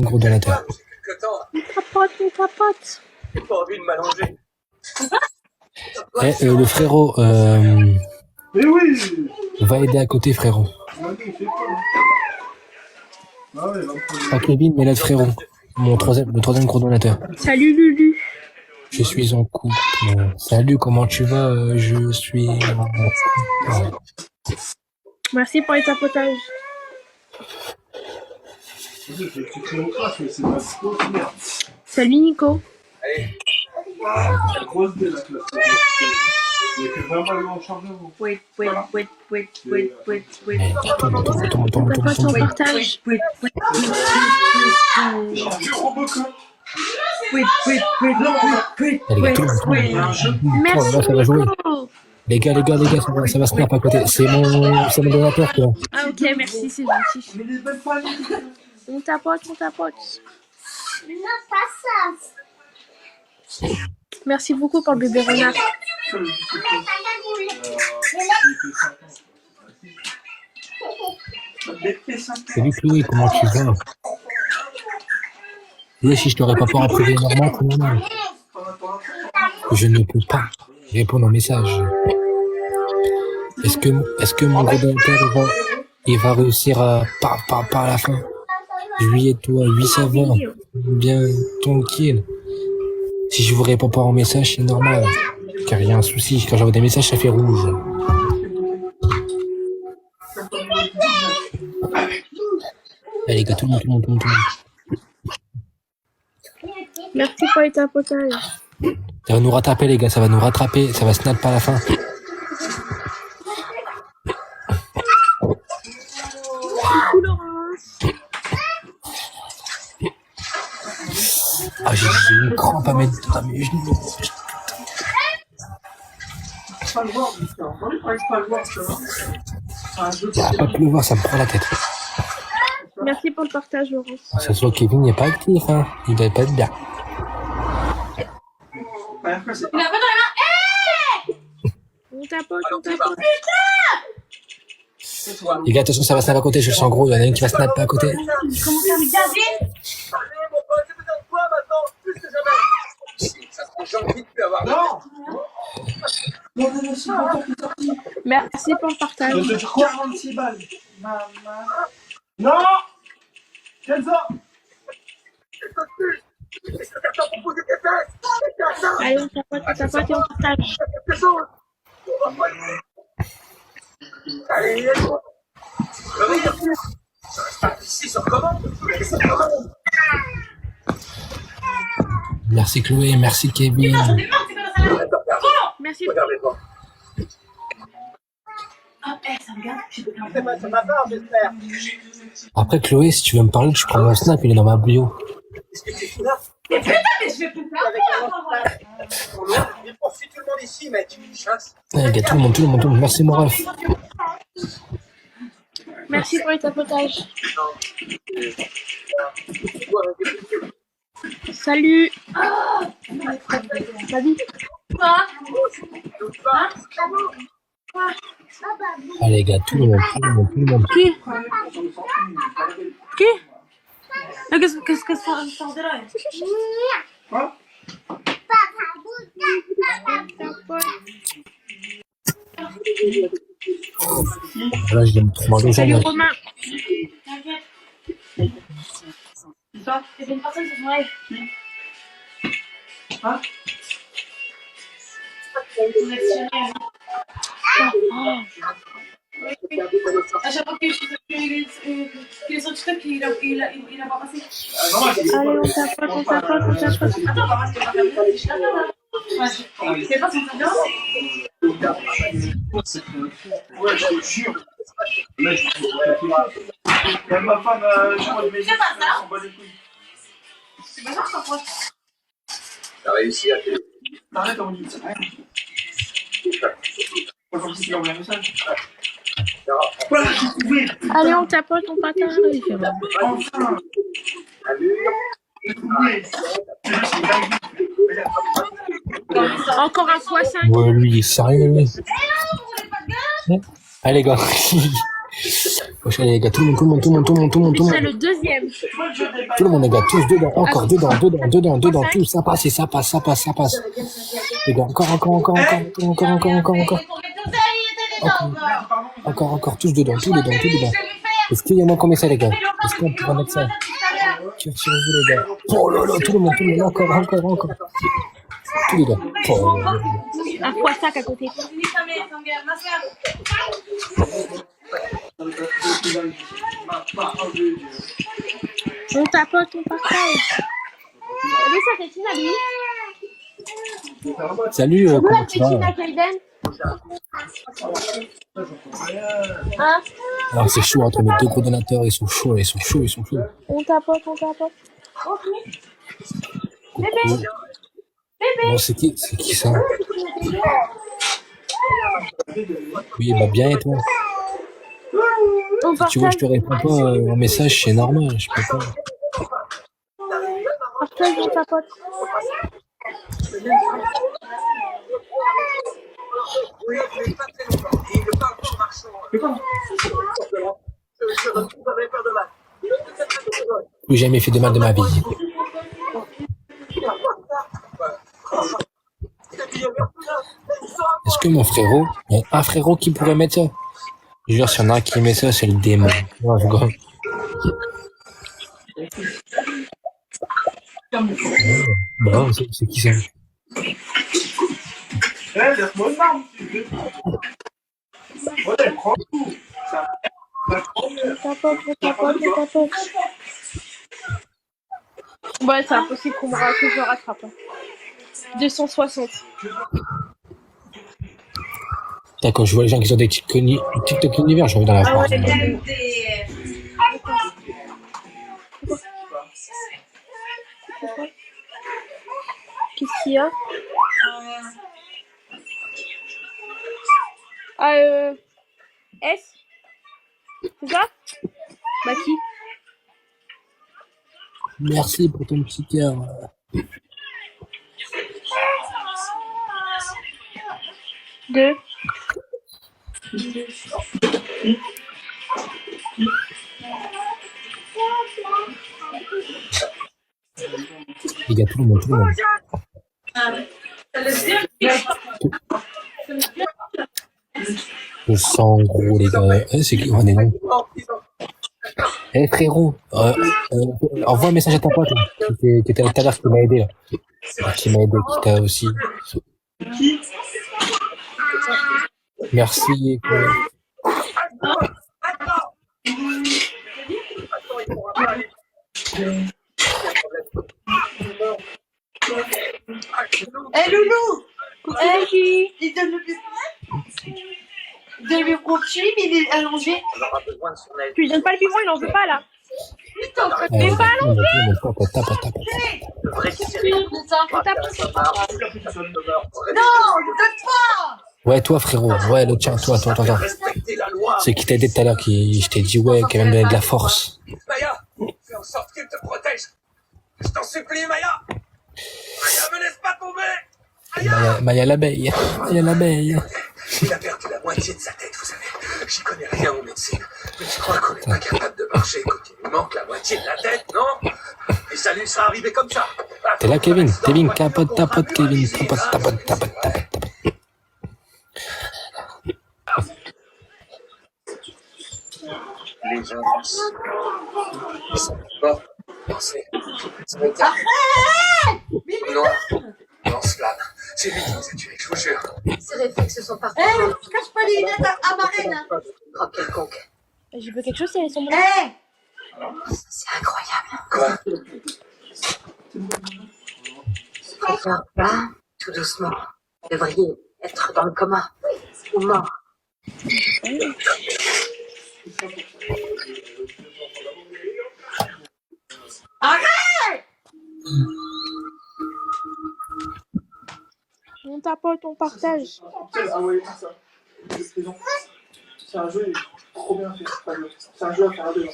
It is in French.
gros donateur. On tapote. J'ai pas envie de m'allonger. Le frérot, Mais oui. va aider à côté, frérot. Vas-y, fais quoi? Ah ouais, Pas Kevin, mais l'aide frérot. Le troisième gros donateur. Salut Lulu. Je suis en couple. Salut, comment tu vas? Je suis en couple. Merci pour les tapotages. Salut Nico. Allez. Grosse dé la classe. Il y a que 20 balles en chargement. Wait. Tombe. Tapote en partage. Chargé Robocop. Les gars, tout le monde. Merci Ça va jouer. Nico. Les gars, ça va snap à côté. C'est mon donateur, quoi. Ah ok, merci, c'est gentil. Mais les belles pas On tapote. Non, pas ça. Merci beaucoup pour le bébé renard. Salut Chloé, comment tu vas? Oui, si je t'aurais pas pour approuver normal, comment? Je ne peux pas répondre aux messages. Est-ce que mon gros donateur il va réussir à par la fin? Juillet, toi, 8 ça va. Bien tranquille. Si je vous réponds pas en message, c'est normal. Car il y a un souci. Quand j'envoie des messages, ça fait rouge. Allez, les gars, tout le monde. Merci pour les tapotages. Ça va nous rattraper, les gars, ça va nous rattraper. Ça va snap à la fin. Ah, j'ai une crampe à mettre à mes genoux. pas le voir, putain. On n'arrive pas à le voir, ça va. Il n'y a pas de le voir, ça me prend la tête. Merci pour le partage, Laurence. Ça se voit que Kevin n'est pas actif, hein. Il doit pas être bien. Il a pas dans les mains. On tapote. Les gars, attention, ça va snap à côté, je le sens gros. Il y en a une qui va snap pas à côté. Il commence à me gaver. Allez, mon pote, j'ai besoin de toi maintenant, plus que jamais. Ça se trouve, j'ai envie de plus avoir de Merci pour le partage. Je te 46 balles. Maman. Non. Kenza. Est-ce que t'as pour poser tes fesses? Allez, on tapote et on partage. Quelque chose. On va pas le... Allez, aide-moi. Ici, sur commande. Merci Chloé, merci Kevin. Merci. Regardez-moi. C'est ma part, j'espère. Après Chloé, si tu veux me parler, je prends mon snap, il est dans ma bio. Est-ce que tu es fou là? Mais putain, mais je vais plus Il poursuit tout le monde ici, mais tu me chasses. Les gars, tout le monde. Merci mon ref. Merci pour les tapotages. Salut. Salut. Allez les gars, tout le monde. Qui? Qu'est-ce que ça sort de là? Quoi? Là, je vais trop manger. Salut Romain. T'inquiète. C'est ça? C'est une personne sur son live. Hein? Son ex-chérie. À chaque fois qu'il est sur le truc, il a pas passé. Allez, on tapote. Attends, maman, c'est pas terminé. Je t'attends là. C'est pas son bien. Ouais, je te jure. Là, je ma femme, je crois de mes C'est pas ça. on bat les couilles. C'est pas ça, je t'en T'as réussi à te... T'arrêtes, on dit. Pas comme si tu envoyé un message. Voilà, j'ai trouvé. Allez, on tapote, on partage. Enfin. J'ai trouvé. Encore un x5. Ouais, lui, il est sérieux, lui. Allez les gars. Wesh, allez, les gars, tout le monde. C'est le deuxième. Tout le monde, les gars, tous dedans, encore, dedans, Cinq. tout, ça passe. Les gars, encore. Encore, tous dedans. Est-ce qu'il y en a combien ça, les gars? Est-ce qu'on pourra mettre ça? Sur vous, les gars. Oh là là, tout le monde, encore. Tous les gars. Oh. Un fois sac à côté. On tapote, on partage. Salut, ça fait Tina, lui. Salut, comment tu Tina, vas? Kaiden. Hein? Alors, c'est chaud entre mes deux gros donateurs, ils sont chauds. On tapote. Bébé. Bon, c'est qui ça? Oui, bah bien, et toi? On Si tu vois, je partage. te réponds pas en message, c'est normal, je peux pas. Partage, on tapote. Oui, mais pas très longtemps. Et il ne parle pas en marchant. Je retrouverai peur de mal. J'ai jamais fait de mal de ma vie. Est-ce que mon frérot, il y a un frérot qui pourrait mettre ça? Je jure, s'il y en a un qui met ça, c'est le démon. Ouais, je vois. Bah, c'est qui ça? Laisse-moi une arme. Ouais, prends tout. On tapote. Ouais, c'est impossible que je me rattrape. 260. Quand je vois les gens qui ont des TikTok univers, j'ai envie d'en avoir. Qu'est-ce qu'il y a? S? C'est ça? Bah qui? Merci pour ton petit cœur. Deux. Les gars, tout le monde. Je sens gros, les gars. C'est qui? On est là. Frérot, envoie un message à ta pote là, qui était là tout à l'heure, qui m'a aidé là. Qui t'a aussi. Merci. Loulou! Il donne le profil, il est allongé. On aura besoin de son aide. Tu lui donnes pas le biberon, il en veut pas là. Mais pas Le vrai sérieux. Non, donne pas! Ouais, toi frérot, ouais, le tien, toi. Respecter la loi. C'est qui t'a aidé tout à l'heure, je t'ai dit, ouais, qui m'a donné de la force. Maya, fais en sorte qu'il te protège. Je t'en supplie, Maya. Maya, me laisse pas tomber. Maya l'abeille. Il a perdu la moitié de sa tête, vous savez. J'y connais rien en médecine. Mais je crois qu'on n'est pas capable de marcher quand il nous manque la moitié de la tête, non? Et ça lui sera arrivé comme ça. T'es là, Kevin, capote, Kevin, tapote. Les gens ils sont morts. Non, Slan. C'est lui qui nous a tués, je vous jure. Ces réflexes sont partout. Cache pas les lunettes à Marraine. Drop quelconque. Je veux quelque chose, c'est son C'est incroyable. Quoi? Préfère là, tout doucement. Vous devriez être dans le coma. Ou mort. Arrête! On tapote, on partage. Ah ouais, ça. C'est un jeu trop bien fait. C'est un jeu à faire à deux.